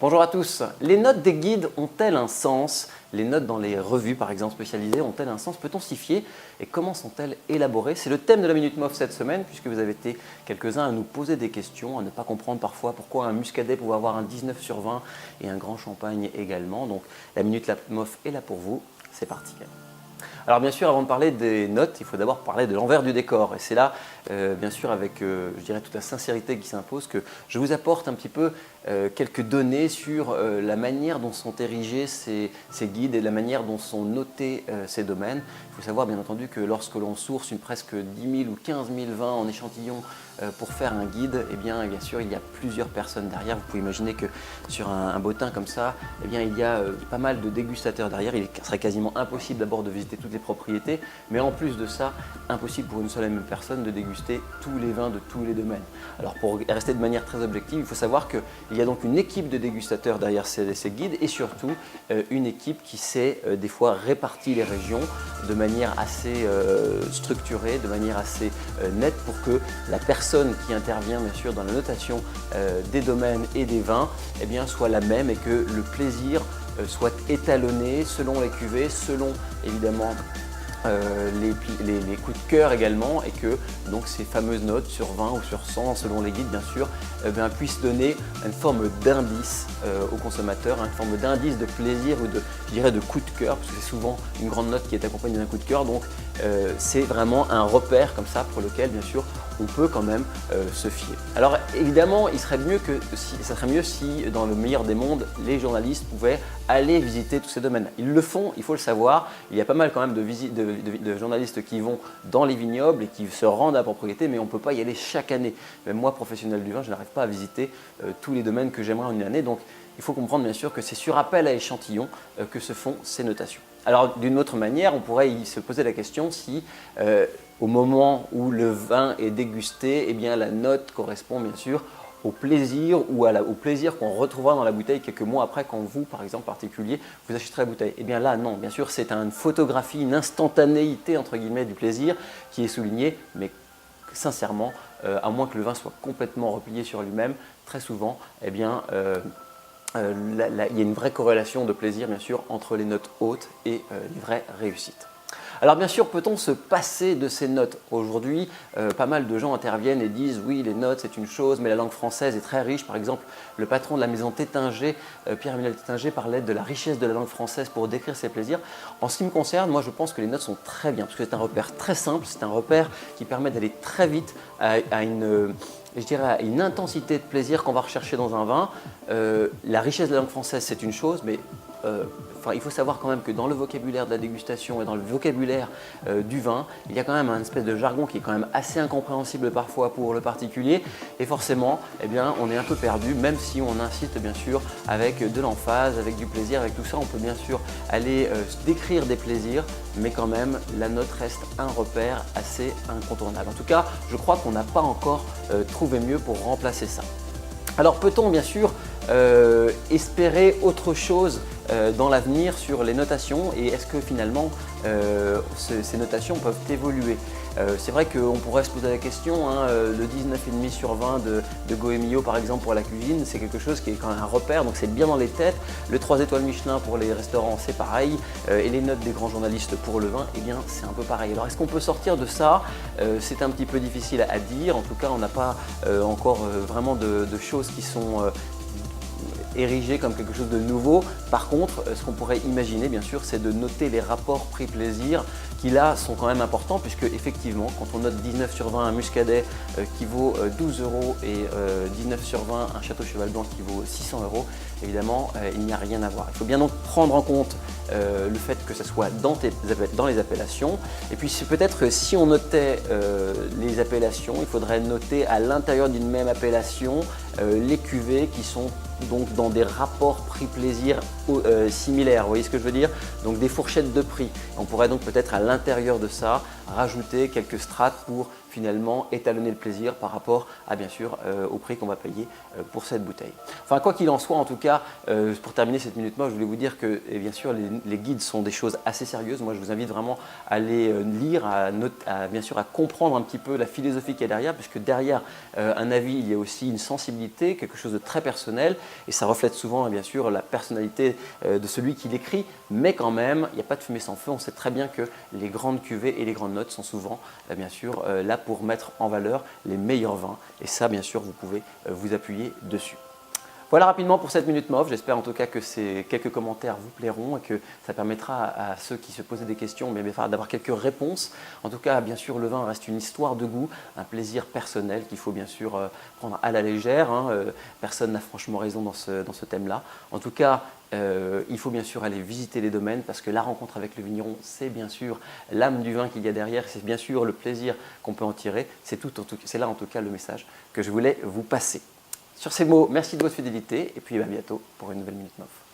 Bonjour à tous. Les notes des guides ont-elles un sens? Les notes dans les revues, par exemple, spécialisées, ont-elles un sens? Peut-on s'y fier? Et comment sont-elles élaborées? C'est le thème de la Minute MOF cette semaine, puisque vous avez été quelques-uns à nous poser des questions, à ne pas comprendre parfois pourquoi un muscadet pouvait avoir un 19 sur 20 et un grand champagne également. Donc la Minute MOF est là pour vous. C'est parti. Alors bien sûr, avant de parler des notes, il faut d'abord parler de l'envers du décor. Et c'est là, bien sûr, avec, je dirais, toute la sincérité qui s'impose, que je vous apporte un petit peu quelques données sur la manière dont sont érigés ces guides et la manière dont sont notés ces domaines. Il faut savoir, bien entendu, que lorsque l'on source presque 10 000 ou 15 000 vins en échantillon pour faire un guide, eh bien sûr, il y a plusieurs personnes derrière. Vous pouvez imaginer que sur un bottin comme ça, eh bien, il y a pas mal de dégustateurs derrière. Il serait quasiment impossible d'abord de visiter toutes les propriétés, mais en plus de ça, impossible pour une seule et même personne de déguster tous les vins de tous les domaines. Alors pour rester de manière très objective, il faut savoir qu'il y a donc une équipe de dégustateurs derrière ces guides et surtout une équipe qui sait des fois répartir les régions de manière assez structurée, de manière assez nette pour que la personne qui intervient bien sûr dans la notation des domaines et des vins eh bien, soit la même et que le plaisir soit étalonné selon les cuvées, selon évidemment les coups de cœur également, et que donc ces fameuses notes sur 20 ou sur 100 selon les guides bien sûr puissent donner une forme d'indice au consommateur, une forme d'indice de plaisir ou de, je dirais, de coup de cœur, parce que c'est souvent une grande note qui est accompagnée d'un coup de cœur. Donc c'est vraiment un repère comme ça pour lequel bien sûr on peut quand même se fier. Alors évidemment, ça serait mieux si dans le meilleur des mondes, les journalistes pouvaient aller visiter tous ces domaines. Ils le font, il faut le savoir. Il y a pas mal quand même de journalistes qui vont dans les vignobles et qui se rendent à la propriété, mais on ne peut pas y aller chaque année. Même moi, professionnel du vin, je n'arrive pas à visiter tous les domaines que j'aimerais en une année. Donc il faut comprendre bien sûr que c'est sur appel à échantillons que se font ces notations. Alors d'une autre manière, on pourrait se poser la question si au moment où le vin est dégusté, eh bien, la note correspond bien sûr au plaisir ou au plaisir qu'on retrouvera dans la bouteille quelques mois après, quand vous, par exemple, particulier, vous achèterez la bouteille. Eh bien là, non, bien sûr, c'est une photographie, une instantanéité entre guillemets du plaisir qui est soulignée, mais sincèrement, à moins que le vin soit complètement replié sur lui-même, très souvent, eh bien, il y a une vraie corrélation de plaisir, bien sûr, entre les notes hautes et les vraies réussites. Alors bien sûr, peut-on se passer de ces notes? Aujourd'hui, pas mal de gens interviennent et disent oui, les notes c'est une chose, mais la langue française est très riche. Par exemple, le patron de la maison Tétinger, Pierre-Emmanuel Tétinger, parlait de la richesse de la langue française pour décrire ses plaisirs. En ce qui me concerne, moi je pense que les notes sont très bien, parce que c'est un repère très simple, c'est un repère qui permet d'aller très vite à une intensité de plaisir qu'on va rechercher dans un vin. La richesse de la langue française c'est une chose, mais il faut savoir quand même que dans le vocabulaire de la dégustation et dans le vocabulaire du vin, il y a quand même un espèce de jargon qui est quand même assez incompréhensible parfois pour le particulier, et forcément eh bien, on est un peu perdu, même si on insiste bien sûr avec de l'emphase, avec du plaisir, avec tout ça on peut bien sûr aller décrire des plaisirs, mais quand même la note reste un repère assez incontournable. En tout cas, je crois qu'on n'a pas encore trouvé mieux pour remplacer ça. Alors peut-on bien sûr espérer autre chose dans l'avenir sur les notations, et est-ce que finalement ces notations peuvent évoluer? C'est vrai qu'on pourrait se poser la question, le 19,5 sur 20 de Goemio par exemple pour la cuisine, c'est quelque chose qui est quand même un repère, donc c'est bien dans les têtes. Le 3 étoiles Michelin pour les restaurants, c'est pareil, et les notes des grands journalistes pour le vin, eh bien c'est un peu pareil. Alors est-ce qu'on peut sortir de ça? C'est un petit peu difficile à dire, en tout cas on n'a pas encore vraiment de choses qui sont érigé comme quelque chose de nouveau. Par contre, ce qu'on pourrait imaginer bien sûr, c'est de noter les rapports prix-plaisir qui là sont quand même importants, puisque effectivement quand on note 19 sur 20 un muscadet qui vaut 12 € et 19 sur 20 un château cheval blanc qui vaut 600 €, évidemment il n'y a rien à voir. Il faut bien donc prendre en compte le fait que ce soit dans les appellations, et puis peut-être si on notait les appellations, il faudrait noter à l'intérieur d'une même appellation les cuvées qui sont donc dans des rapports prix-plaisir similaires, vous voyez ce que je veux dire? Donc des fourchettes de prix. On pourrait donc peut-être à l'intérieur de ça rajouter quelques strates pour finalement étalonner le plaisir par rapport à bien sûr au prix qu'on va payer pour cette bouteille. Enfin quoi qu'il en soit, en tout cas, pour terminer cette minute MOF, je voulais vous dire que bien sûr les guides sont des choses assez sérieuses. Moi je vous invite vraiment à les lire, bien sûr à comprendre un petit peu la philosophie qu'il y a derrière, puisque derrière un avis il y a aussi une sensibilité, quelque chose de très personnel, et ça reflète souvent bien sûr la personnalité de celui qui l'écrit, mais quand même il n'y a pas de fumée sans feu. On sait très bien que les grandes cuvées et les grandes notes sont souvent bien sûr là pour mettre en valeur les meilleurs vins, et ça bien sûr vous pouvez vous appuyer dessus. Voilà rapidement pour cette minute MOF. J'espère en tout cas que ces quelques commentaires vous plairont et que ça permettra à ceux qui se posaient des questions d'avoir quelques réponses. En tout cas, bien sûr, le vin reste une histoire de goût, un plaisir personnel qu'il faut bien sûr prendre à la légère. Personne n'a franchement raison dans ce thème-là. En tout cas, il faut bien sûr aller visiter les domaines parce que la rencontre avec le vigneron, c'est bien sûr l'âme du vin qu'il y a derrière, c'est bien sûr le plaisir qu'on peut en tirer. C'est là en tout cas le message que je voulais vous passer. Sur ces mots, merci de votre fidélité et puis à bientôt pour une nouvelle Minute MOF.